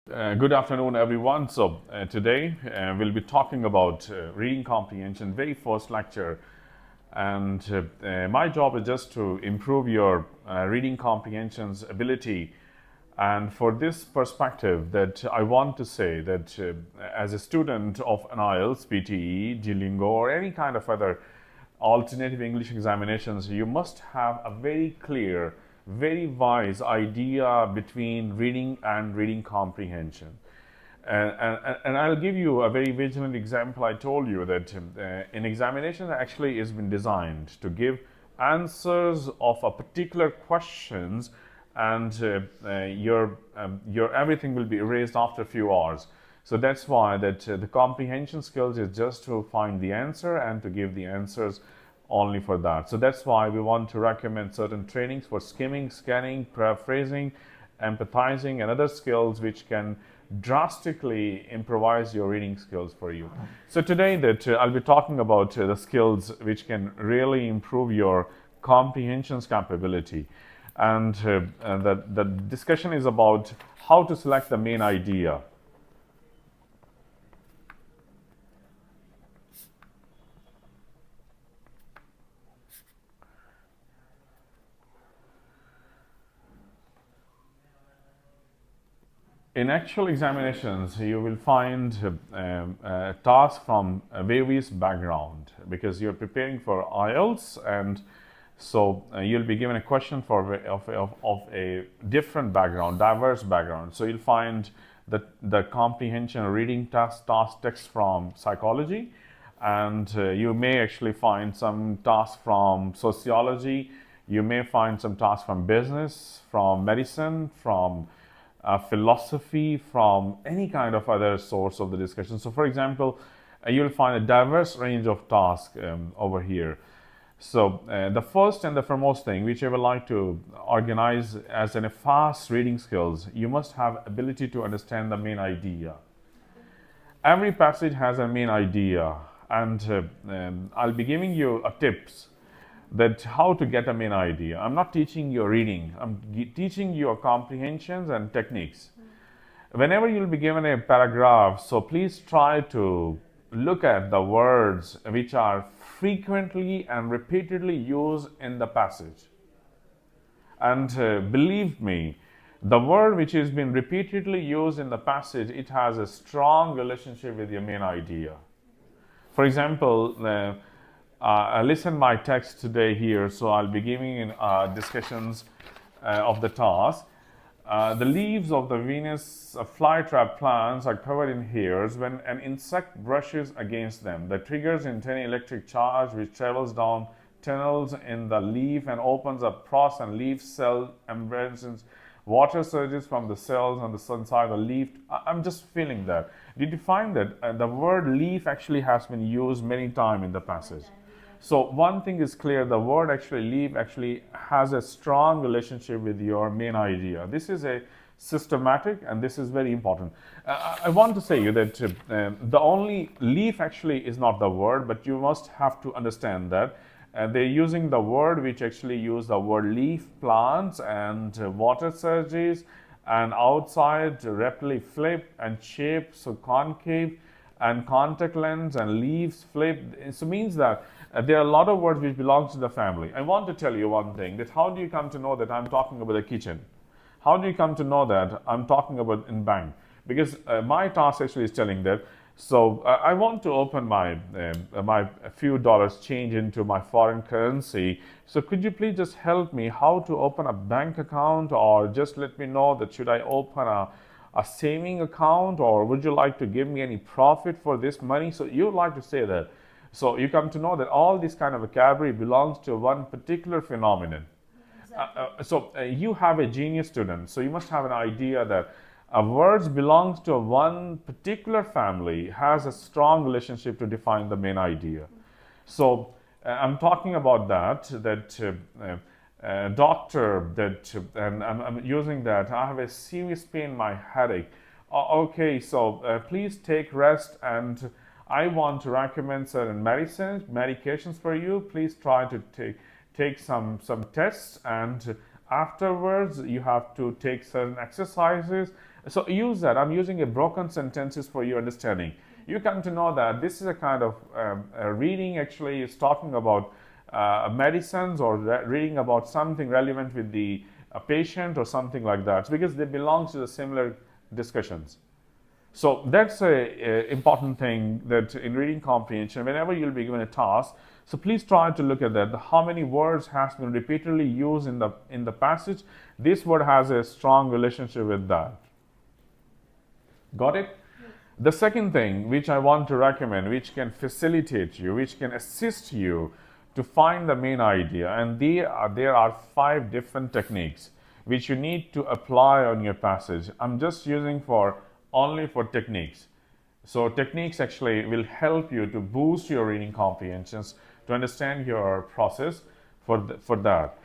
Good afternoon, everyone. Today we'll be talking about reading comprehension, very first lecture. And my job is just to improve your reading comprehension's ability. And for this perspective, that I want to say that as a student of an IELTS, PTE, Duolingo, or any kind of other alternative English examinations, you must have a very clear, very wise idea between reading and reading comprehension. And I'll give you a very vigilant example. I told you that an examination actually has been designed to give answers of a particular questions, and your everything will be erased after a few hours. So that's why that the comprehension skills is just to find the answer and to give the answers only for that. So that's why we want to recommend certain trainings for skimming, scanning, paraphrasing, empathizing, and other skills which can drastically improvise your reading skills for you. So today that I'll be talking about the skills which can really improve your comprehension's capability. And the discussion is about how to select the main idea. In actual examinations, you will find tasks from various background because you're preparing for IELTS, and so you'll be given a question of a different background, diverse background. So you'll find the comprehension reading task text from psychology, and you may actually find some tasks from sociology. You may find some tasks from business, from medicine, from philosophy, from any kind of other source of the discussion. So, for example, you'll find a diverse range of tasks over here. So, the first and the foremost thing which I would like to organize as a fast reading skills, you must have ability to understand the main idea. Every passage has a main idea, and I'll be giving you a tips that how to get a main idea. I'm not teaching you reading, I'm teaching you comprehensions and techniques. Whenever you'll be given a paragraph, so please try to look at the words which are frequently and repeatedly used in the passage. And believe me, the word which has been repeatedly used in the passage, it has a strong relationship with your main idea. For example, listen my text today here, so I'll be giving discussions of the task. The leaves of the Venus flytrap plants are covered in hairs when an insect brushes against them. That triggers in tiny electric charge which travels down tunnels in the leaf and opens up pros and leaf cell membranes. Water surges from the cells on the inside of the leaf. I'm just feeling that. Did you find that the word leaf actually has been used many times in the passage? So one thing is clear, the word actually leaf actually has a strong relationship with your main idea. This is a systematic, and this is very important. I want to say you that the only leaf actually is not the word, but you must have to understand that they're using the word which actually use the word leaf plants and water surges and outside rapidly flip and shape, so concave and contact lens and leaves flip. So means that there are a lot of words which belongs to the family. I want to tell you one thing, that how do you come to know that I'm talking about the kitchen? How do you come to know that I'm talking about in bank? Because my task actually is telling that. So I want to open my few dollars change into my foreign currency. So could you please just help me how to open a bank account, or just let me know that should I open a saving account, or would you like to give me any profit for this money? So you would like to say that. So you come to know that all this kind of vocabulary belongs to one particular phenomenon. Exactly. You have a genius student, so you must have an idea that words belongs to one particular family, has a strong relationship to define the main idea. So I'm talking about that doctor, that and I'm using that I have a serious pain in my headache. Okay, so please take rest, and I want to recommend certain medications for you. Please try to take some tests, and afterwards you have to take certain exercises. So use that. I'm using a broken sentences for your understanding. You come to know that this is a kind of reading actually is talking about medicines or reading about something relevant with the patient or something like that. It's because they belong to the similar discussions. So that's a important thing that in reading comprehension, whenever you'll be given a task, so please try to look at that. How many words has been repeatedly used in the passage? This word has a strong relationship with that. Got it? The second thing which I want to recommend, which can facilitate you, which can assist you to find the main idea, and there are 5 different techniques which you need to apply on your passage. I'm just using only for techniques. So techniques actually will help you to boost your reading comprehensions, to understand your process for that.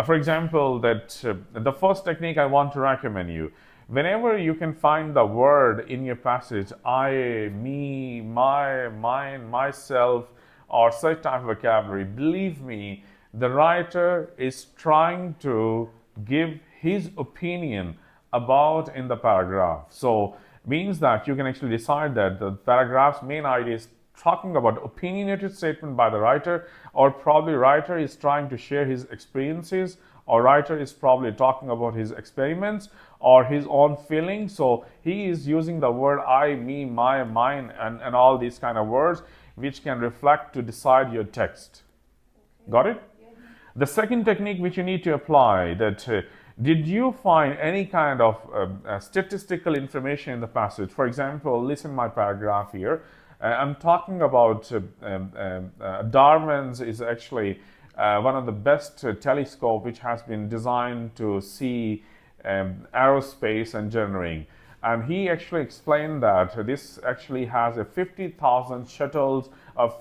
For example, the first technique I want to recommend you, whenever you can find the word in your passage, I, me, my, mine, myself, or such type of vocabulary, believe me, the writer is trying to give his opinion about in the paragraph. So means that you can actually decide that the paragraph's main idea is talking about opinionated statement by the writer, or probably writer is trying to share his experiences, or writer is probably talking about his experiments or his own feelings. So he is using the word I, me, my, mine, and all these kind of words which can reflect to decide your text. Got it? The second technique which you need to apply, that did you find any kind of statistical information in the passage? For example, listen my paragraph here. I'm talking about Darwin's is actually one of the best telescope which has been designed to see aerospace engineering. And he actually explained that this actually has a 50,000 shuttles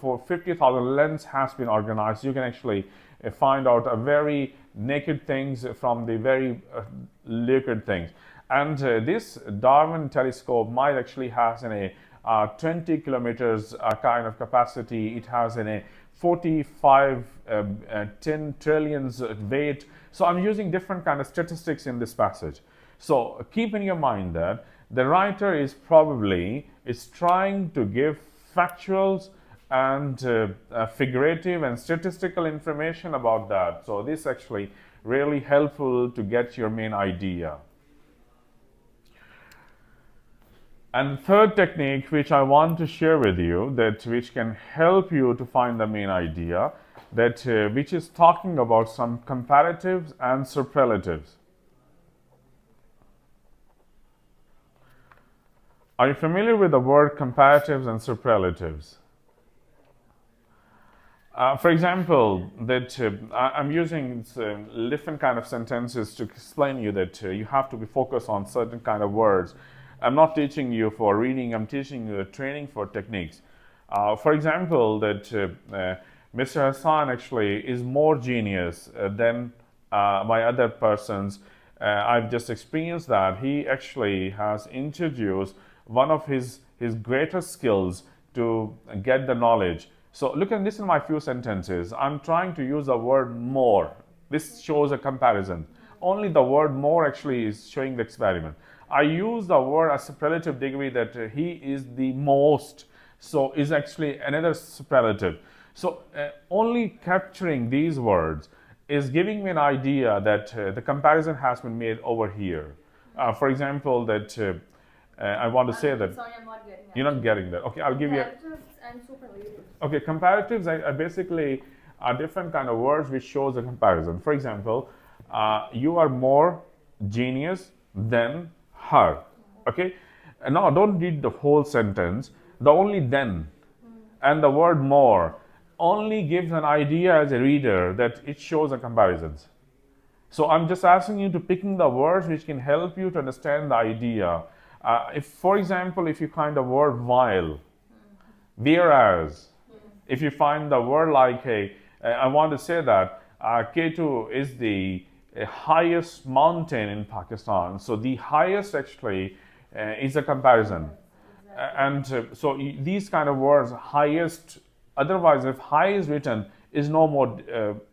for 50,000 lens has been organized. You can actually find out a very naked things from the very liquid things. And this Darwin telescope might actually has a 20 kilometers kind of capacity. It has a 45 10 trillions weight. So I'm using different kind of statistics in this passage. So keep in your mind that the writer is trying to give factuals and figurative and statistical information about that. So this actually really helpful to get your main idea. And the third technique which I want to share with you, that which can help you to find the main idea, that which is talking about some comparatives and superlatives. Are you familiar with the word comparatives and superlatives? For example, that I'm using different kind of sentences to explain you that you have to be focused on certain kind of words. I'm not teaching you for reading, I'm teaching you training for techniques. For example, that Mr. Hassan actually is more genius than my other persons. I've just experienced that he actually has introduced one of his greatest skills to get the knowledge. So look at this in my few sentences. I'm trying to use the word more. This shows a comparison. Only the word more actually is showing the experiment. I use the word as superlative degree, that he is the most. So is actually another superlative. So only capturing these words is giving me an idea that the comparison has been made over here. For example, that I want to say that. Sorry, I'm not getting that. You're not getting that. Okay, I'll give you. Comparatives and superlatives. Okay, comparatives are basically different kind of words which shows a comparison. For example, you are more genius than her. Okay, and now don't read the whole sentence. The only then and the word more only gives an idea as a reader that it shows a comparisons. So I'm just asking you to picking the words which can help you to understand the idea. If, for example, if you find the word while, whereas, if you find the word like I want to say that K2 is the highest mountain in Pakistan. So the highest actually is a comparison. So these kind of words, highest, otherwise if high is written, is no more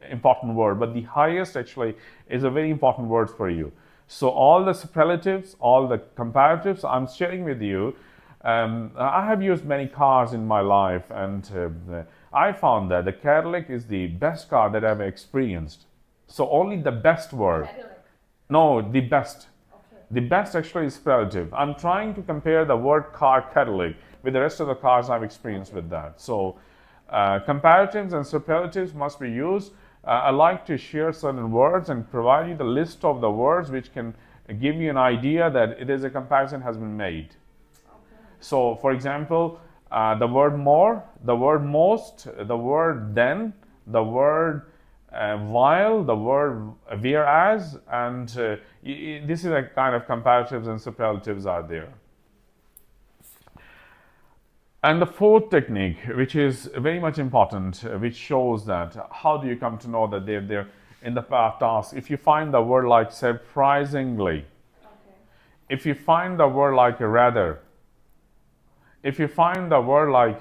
important word, but the highest actually is a very important word for you. So all the superlatives, all the comparatives I'm sharing with you. I have used many cars in my life, and I found that the Cadillac is the best car that I've experienced. So only the best word. Cadillac. No, the best. Okay. The best actually is relative. I'm trying to compare the word car Cadillac with the rest of the cars I've experienced with that. So comparatives and superlatives must be used. I like to share certain words and provide you the list of the words which can give you an idea that it is a comparison has been made. Okay. So, for example, the word more, the word most, the word then, the word while, the word whereas, and this is a kind of comparatives and superlatives are there. And the fourth technique, which is very much important, which shows that how do you come to know that they're in the task. If you find the word like surprisingly, Okay. if you find the word like rather, if you find the word like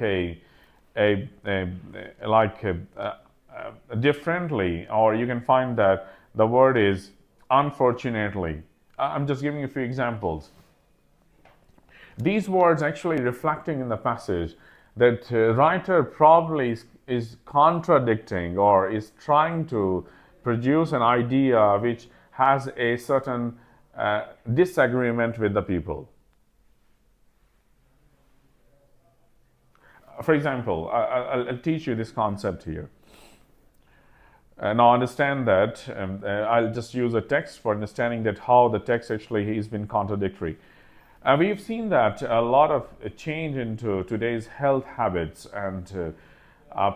differently, or you can find that the word is unfortunately. I'm just giving you a few examples. These words actually reflecting in the passage that writer probably is contradicting or is trying to produce an idea which has a certain disagreement with the people. For example, I'll teach you this concept here. Now understand that I'll just use a text for understanding that how the text actually has been contradictory. We've seen that a lot of change into today's health habits, and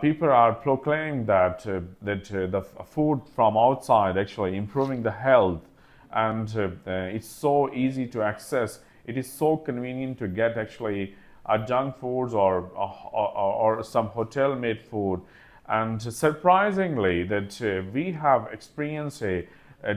people are proclaiming that the food from outside actually improving the health, and it's so easy to access. It is so convenient to get actually junk foods or some hotel made food. And surprisingly, that we have experienced a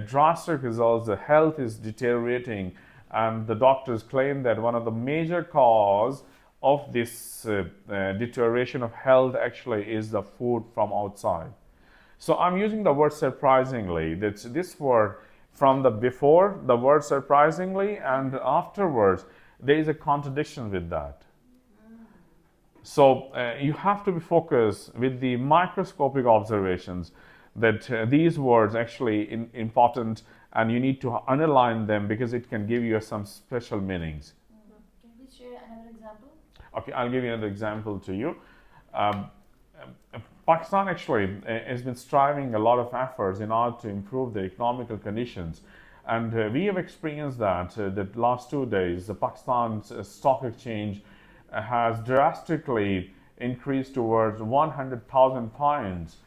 drastic results. The health is deteriorating, and the doctors claim that one of the major cause of this deterioration of health actually is the food from outside. So I'm using the word surprisingly. That's this word from the before the word surprisingly, and afterwards there is a contradiction with that. So you have to be focused with the microscopic observations that these words actually important, and you need to underline them because it can give you some special meanings. Can you please share another example? Okay, I'll give you another example to you. Um, Pakistan actually has been striving a lot of efforts in order to improve the economical conditions, and we have experienced that the last 2 days the Pakistan's stock exchange has drastically increased towards 100,000 pounds.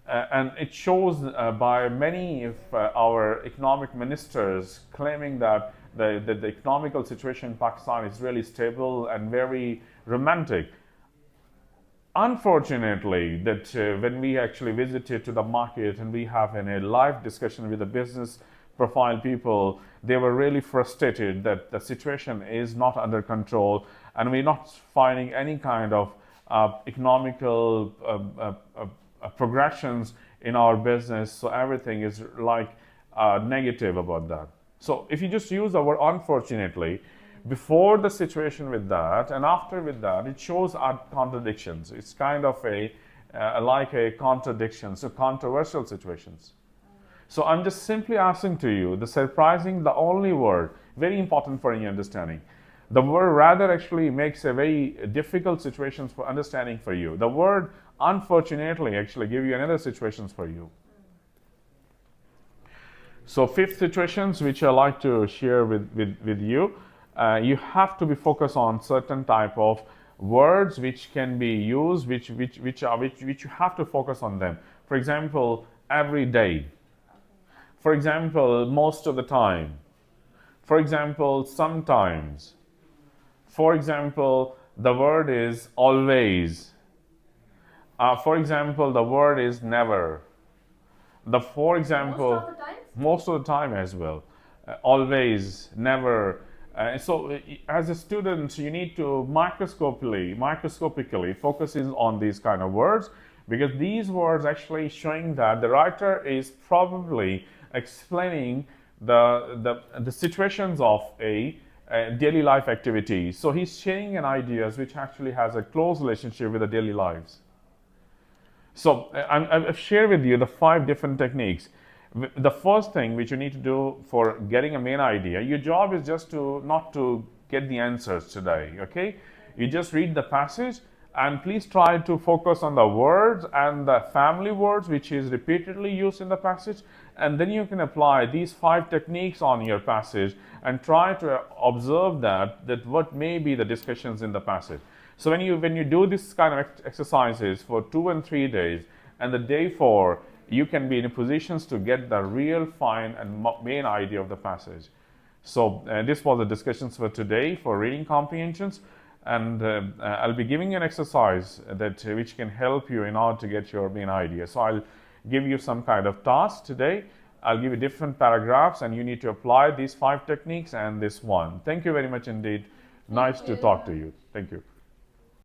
And it shows by many of our economic ministers claiming that the economical situation in Pakistan is really stable and very romantic. Unfortunately, that when we actually visited to the market and we have a live discussion with the business profile people, they were really frustrated that the situation is not under control, and we're not finding any kind of economical progressions in our business. So everything is like negative about that. So if you just use the word unfortunately before the situation with that and after with that, it shows our contradictions. It's kind of like a contradiction, so controversial situations. So I'm just simply asking to you, the surprising, the only word, very important for your understanding. The word rather actually makes a very difficult situations for understanding for you. The word unfortunately actually give you another situations for you. So fifth situations which I like to share with you. You have to be focused on certain type of words which can be used, which you have to focus on them. For example, every day. For example, most of the time. For example, sometimes. For example, the word is always. For example, the word is never. For example, Most of the times? most of the time as well. Always, never. So, as a student, you need to microscopically focusing on these kind of words, because these words actually showing that the writer is probably explaining the situations of a daily life activity. So he's sharing an ideas which actually has a close relationship with the daily lives. So I've shared with you the 5 different techniques. The first thing which you need to do for getting a main idea, your job is just to not to get the answers today, okay? You just read the passage and please try to focus on the words and the family words which is repeatedly used in the passage, and then you can apply these 5 techniques on your passage and try to observe that what may be the discussions in the passage. So when you do this kind of exercises for 2 and 3 days, and the day 4, you can be in positions to get the real fine and main idea of the passage. So this was the discussions for today for reading comprehensions, and I'll be giving you an exercise that which can help you in order to get your main idea. So I'll give you some kind of task today. I'll give you different paragraphs, and you need to apply these 5 techniques and this one. Thank you very much indeed. Nice to talk to you. Thank you.